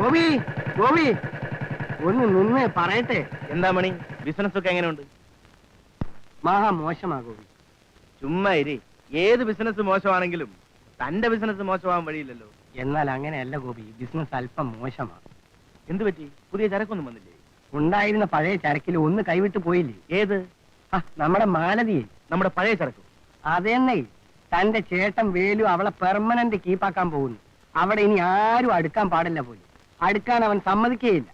ഗോപി ഗോപി ഒന്ന് നിന്ന് പറയട്ടെ. എന്താ മണി, ബിസിനസ് ഒക്കെ എങ്ങനെയുണ്ട്? മഹാ മോശമാ ഗോപി. ചുമ്മാ ഇരി. ഏത് ബിസിനസ് മോശമാണെങ്കിലും തന്റെ ബിസിനസ് മോശമാവാൻ വഴിയില്ലല്ലോ. എന്നാൽ അങ്ങനെയല്ല ഗോപി, ബിസിനസ് അല്പം മോശമാണ്. എന്തു പറ്റി? പുതിയ ചരക്കൊന്നും വന്നില്ലേ? ഉണ്ടായിരുന്ന പഴയ ചരക്കിൽ ഒന്ന് കൈവിട്ട് പോയില്ലേ? ഏത്? നമ്മുടെ മാലതിയെ. നമ്മുടെ പഴയ ചരക്ക്? അതെന്നെ, തന്റെ ചേട്ടൻ വേലു അവളെ പെർമനന്റ് കീപ്പാക്കാൻ പോകുന്നു. അവിടെ ഇനി ആരും അടുക്കാൻ പാടില്ല പോലും. അടുക്കാൻ അവൻ സമ്മതിക്കുകയില്ല.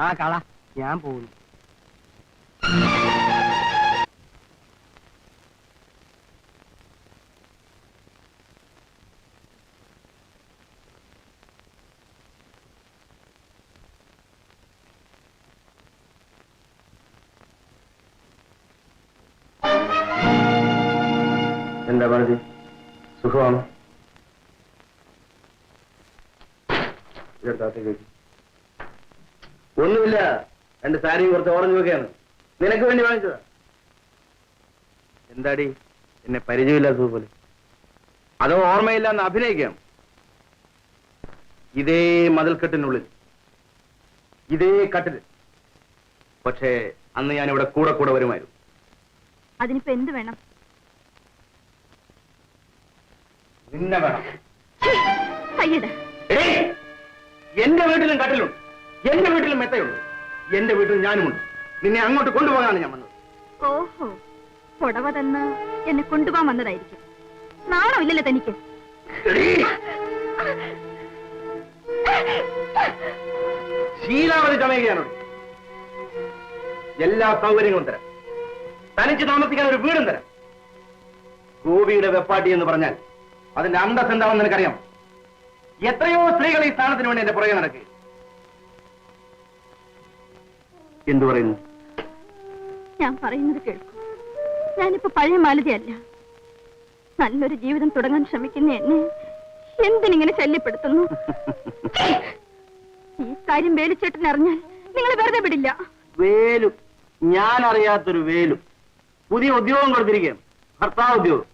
ആ കള ഞാൻ പോകുന്നു. എന്താ പറഞ്ഞത്? സുഖമാണ്. ഒന്നുമില്ല, എന്റെ സാരിയും കുറച്ച് ഓറഞ്ച് ഒക്കെയാണ്. നിനക്ക് വേണ്ടി വാങ്ങിച്ചതാ. എന്താടി എന്നെ പരിചയമില്ലാത്തത് പോലെ? അതോ ഓർമ്മയില്ലാന്ന് അഭിനയിക്കാം? ഇതേ മതിൽക്കെട്ടിനുള്ളിൽ, ഇതേ കട്ടില്. പക്ഷേ അന്ന് ഞാനിവിടെ കൂടെ കൂടെ വരുമായിരുന്നു. അതിനിപ്പോ എന്ത് വേണം? നിന്നെ വേണം. എടീ, എന്റെ വീട്ടിലും കട്ടിലുണ്ട്, എന്റെ വീട്ടിലും മെത്തയുണ്ട്, എന്റെ വീട്ടിൽ ഞാനുമുണ്ട്. നിന്നെ അങ്ങോട്ട് കൊണ്ടുപോകാനാണ് ഞാൻ വന്നത്. ഓഹോ, പുടവ തന്ന് എന്നെ കൊണ്ടുപോകാൻ വന്നതായിരിക്കും. നാണോ ഇല്ലല്ലോ തനിക്ക്? ശീലാവധി ചമയുകയാണോ? എല്ലാ സൗകര്യങ്ങളും തരാം. തനിച്ച് താമസിക്കാൻ ഒരു വീടും തരാം. ഗോപിയുടെ വെപ്പാട്ടി എന്ന് പറഞ്ഞാൽ അതിന്റെ അന്തസ് എന്താണെന്ന് എനിക്കറിയാം. എത്രയോ സ്ത്രീകൾ ഈ സ്ഥാനത്തിന് വേണ്ടി എന്റെ പുറകെ നടക്കുക. എന്തു പറയുന്നു? ഞാൻ പറയുന്നത് കേൾക്കൂ. ഞാനിപ്പോ പഴയ മാലതിയല്ല. നല്ലൊരു ജീവിതം തുടങ്ങാൻ ശ്രമിക്കുന്ന എന്നെ എന്തിനിങ്ങനെ ശല്യപ്പെടുത്തുന്നു? ഈ കാര്യം വേലുച്ചേട്ടൻ അറിഞ്ഞാൽ നിങ്ങൾ വെറുതെ വിടില്ല. വേലു? ഞാൻ അറിയാത്തൊരു വേലു പുതിയ ഉദ്യോഗം കൊടുത്തിരിക്കുകയാണ്. ഭർത്താവ് ഉദ്യോഗം.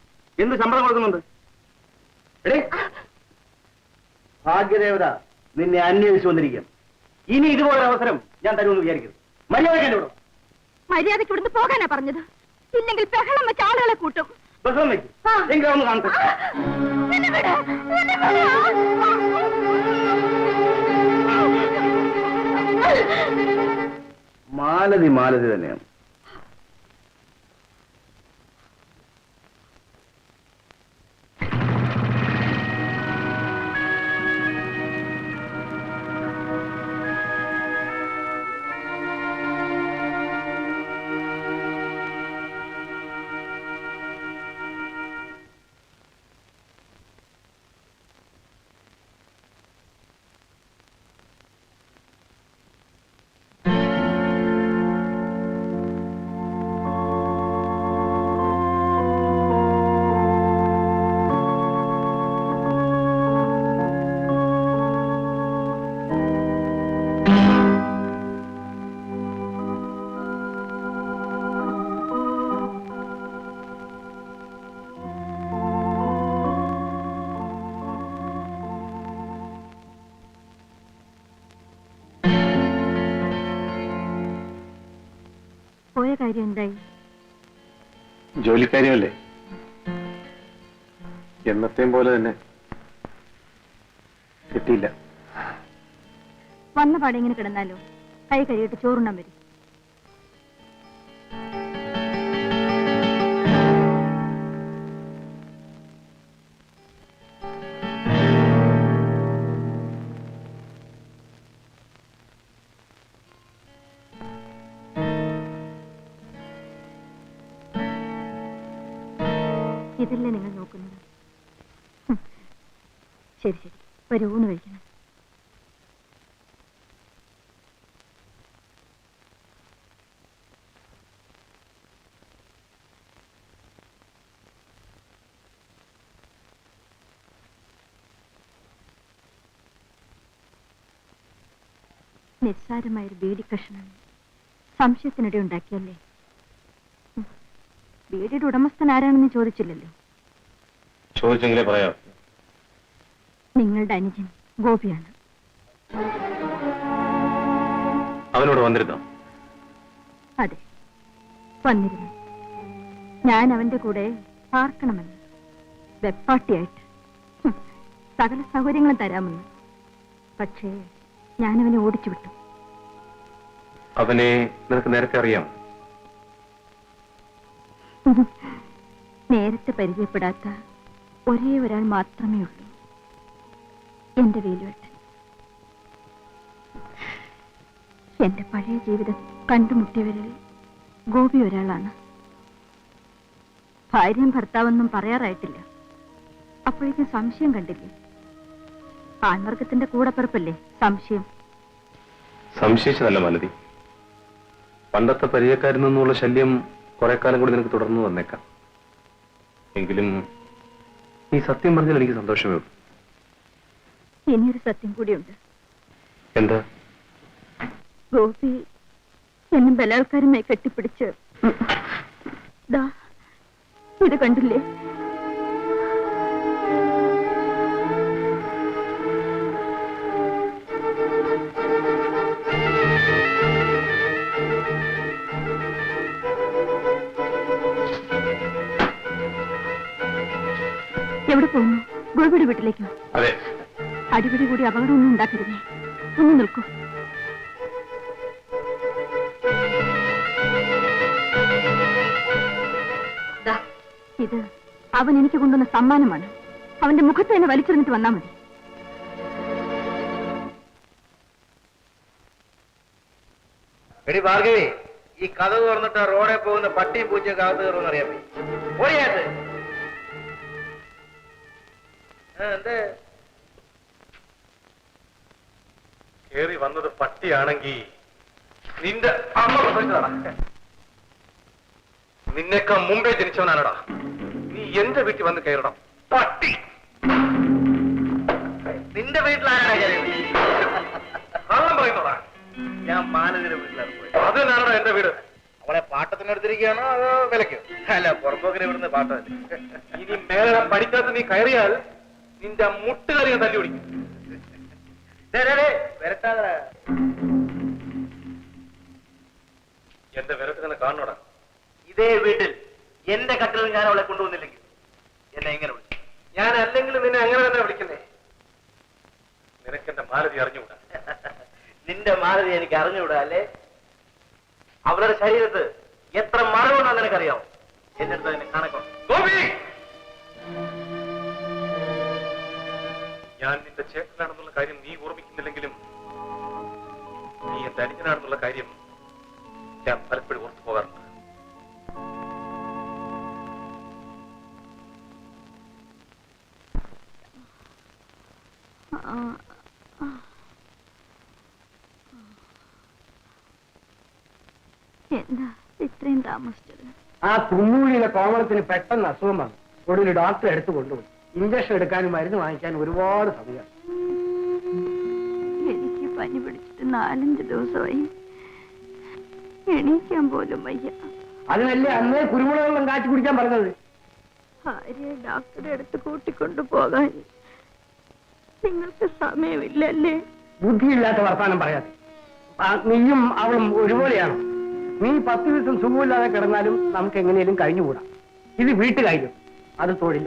എന്ത് ശമ്പളം കൊടുക്കുന്നുണ്ട്? ഭാഗ്യദേവത നിന്നെ അന്വേഷിച്ചു വന്നിരിക്കുകയാണ്. ഇനി ഇതുപോലൊരു അവസരം ഞാൻ തരുമെന്ന് വിചാരിക്കരുത്. മര്യാദ മര്യാദയ്ക്ക് ഇവിടുന്ന് പോകാനാ പറഞ്ഞത്. ഇല്ലെങ്കിൽ ബഹളം വെച്ച് ആളുകളെ കൂട്ടും. ബഹളം വയ്ക്കും. എങ്കിലും ഒന്ന് കാണട്ടെ. മാലതി മാലതി തന്നെയാണ്. പോയ കാര്യം എന്തായി? ജോലിക്കാര്യമല്ലേ, എന്നത്തെയും പോലെ തന്നെ കിട്ടിയില്ല. വന്ന പാടെ ഇങ്ങനെ കിടന്നാലോ? കൈ കഴിയിട്ട് ചോറുണ്ണാൻ വരും. ഇതല്ലേ നിങ്ങൾ നോക്കുന്നത്? ശരി ശരി, വരൂ, ഊണ് കഴിക്കണം. നിസ്സാരമായൊരു ബീഡി കഷ്ണം സംശയത്തിനിടെ ഉണ്ടാക്കിയല്ലേ? ബീഡിയുടെ ഉടമസ്ഥൻ ആരാണെന്ന് ചോദിച്ചില്ലല്ലോ. ചോദിച്ചെങ്കിലേ പറയാം. നിങ്ങളുടെ അനുജൻ ഗോപിയാണ്. അവനോട് വന്നിരുന്നോ? അതെ, വന്നിരുന്നു. ഞാൻ അവന്റെ കൂടെ പാർക്കണമെന്ന്, വെപ്പാട്ടിയായിട്ട്. സകല സൗകര്യങ്ങളും തരാമെന്ന്. പക്ഷേ ഞാനവനെ ഓടിച്ചു വിട്ടു. അവനെ നിനക്ക് നേരത്തെ അറിയാം? നേരത്തെ പരിചയപ്പെടാത്ത ഒരേ ഒരാൾ മാത്രമേ ഉള്ളൂ, എന്റെ വേലുവേട്ടൻ. എന്റെ പഴയ ജീവിതം കണ്ടുമുട്ടിയവരിൽ ഗോപി ഒരാളാണ്. ഭാര്യയും ഭർത്താവൊന്നും പറയാറായിട്ടില്ല. അപ്പോഴേക്കും സംശയം കണ്ടില്ലേ? ആൺവർഗത്തിന്റെ കൂടപ്പിറപ്പല്ലേ സംശയം. സംശയിച്ചതല്ല മാലതി, പണ്ടത്തെ പരിചയക്കാരിൽ നിന്നുള്ള ശല്യം കുറെ കാലം കൂടി നിനക്ക് തുടർന്നു വന്നേക്കാം. എങ്കിലും നീ സത്യം പറഞ്ഞാൽ എനിക്ക് സന്തോഷമേ ഉള്ളൂ. ഇനിയൊരു സത്യം കൂടിയുണ്ട്. എന്താ? ഗോപി എന്നെ ബലാത്കാരമായി കെട്ടിപ്പിടിച്ച് ഇത് കണ്ടില്ലേ? എവിടെ പോകുന്നു? ഗോപിയുടെ വീട്ടിലേക്കോ? അതെ. അടിപിടി കൂടി അപകടമൊന്നും ഉണ്ടാക്കരുതേ. ഒന്ന് നിൽക്കൂ. ഇത് അവൻ എനിക്ക് കൊണ്ടുവന്ന സമ്മാനമാണ്. അവന്റെ മുഖത്ത് തന്നെ വലിച്ചെറിഞ്ഞിട്ട് വന്നാ മതി. എടി ഭാർഗവി, ഈ കഥ തുറന്നിട്ട് റോഡെ പോകുന്ന പട്ടിയും പൂച്ചയും കാത്തു കയറുമെന്ന് അറിയാമേ. ഓടിയാത് എന്തേ കേറി വന്നത് പട്ടിയാണെങ്കിൽ നിന്റെ അമ്മ പ്രസവിച്ചതാണ്. നിന്നേക്കാൾ മുമ്പേ ജനിച്ചവനാണടാ. നീ എന്റെ വീട്ടിൽ വന്ന് കയറണം പട്ടി. നിന്റെ വീട്ടിലാരാണ് കള്ളം പറയുന്നതാ. ഞാൻ മാലതിയുടെ വീട്ടിലാണ് പോയി. അത് തന്നെയാണോ എന്റെ വീട്? അവളെ പാട്ടത്തിനെടുത്തിരിക്കുകയാണോ അതോ വിലക്കോ? അല്ല, പുറമ്പോക്കിനെ ഇവിടുന്ന് പാട്ടം. ഇനി മേലെ പഠിക്കാത്ത നീ കയറിയാൽ നിന്റെ മുട്ടുകാരി ഞാൻ തല്ലി പിടിക്കും. വരട്ടാതെ എന്റെ വിരട്ട് തന്നെ കാണണോടാ. ഇതേ വീട്ടിൽ എന്റെ കട്ടിലിൽ ഞാൻ അവളെ കൊണ്ടുവന്നില്ലെങ്കിൽ എന്നെ എങ്ങനെ വിളിക്കും? ഞാൻ അല്ലെങ്കിലും നിന്നെ അങ്ങനെ തന്നെ വിളിക്കുന്നേ. നിനക്കെന്റെ മാലതി അറിഞ്ഞുകൂടാ. നിന്റെ മാലതി എനിക്ക് അറിഞ്ഞുകൂടാ അല്ലേ? അവളുടെ ശരീരത്ത് എത്ര മറവുണ്ടെന്ന് നിനക്കറിയാമോ? എന്റെ അടുത്ത് എന്നെ കണക്കോ? ഗോപി, ഞാൻ നിന്റെ ചേട്ടനാണെന്നുള്ള കാര്യം നീ ഓർമ്മിക്കുന്നില്ലെങ്കിലും നീ എന്റെ അനിയനാണെന്നുള്ള കാര്യം ഞാൻ പലപ്പോഴും ഓർത്തു പോകാറുണ്ട്. എന്താ ഇത്രയും താമസിച്ചത്? ആ കുന്നൂഴിയിലെ കോമളത്തിന് പെട്ടെന്ന് അസുഖം വന്നു. ഒടുവിൽ ഡോക്ടറെ എടുത്തു കൊണ്ടുപോയി. ഇഞ്ചക്ഷൻ എടുക്കാനും മരുന്ന് വാങ്ങിക്കാനും ഒരുപാട് സമയം. എനിക്ക് പനി പിടിച്ചിട്ട് 4-5 ദിവസമായി. എണീക്കാൻ പോലും വയ്യ. അതിനല്ലേ അന്നേ കുരുമുളക് വെള്ളം കാച്ചി കുടിക്കാൻ പറഞ്ഞത്. ഭാര്യയെ ഡോക്ടറുടെ അടുത്ത് കൂട്ടിക്കൊണ്ടു പോകാൻ നിങ്ങൾക്ക് സമയമില്ലല്ലേ? ബുദ്ധിയില്ലാത്ത വർത്താനം പറയാതെ. നീയും അവളും ഒരുപോലെയാണ്. നീ 10 ദിവസം സുഖമില്ലാതെ കിടന്നാലും നമുക്ക് എങ്ങനെയും കഴിഞ്ഞുകൂടാ. ഇത് വീട്ടുകാര്യം, അത് തൊഴിൽ.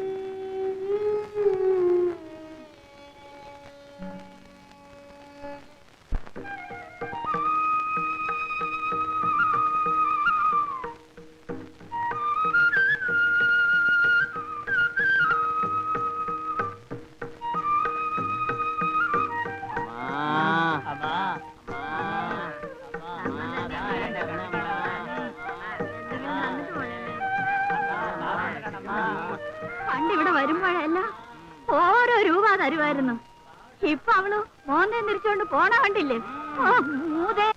പണ്ടിവിടെ വരുമ്പോഴല്ല ഓരോ രൂപ തരുമായിരുന്നു. ഇപ്പൊ അവള് മോന്തം തിരിച്ചുകൊണ്ട് പോണ കണ്ടില്ലേ? മൂതേ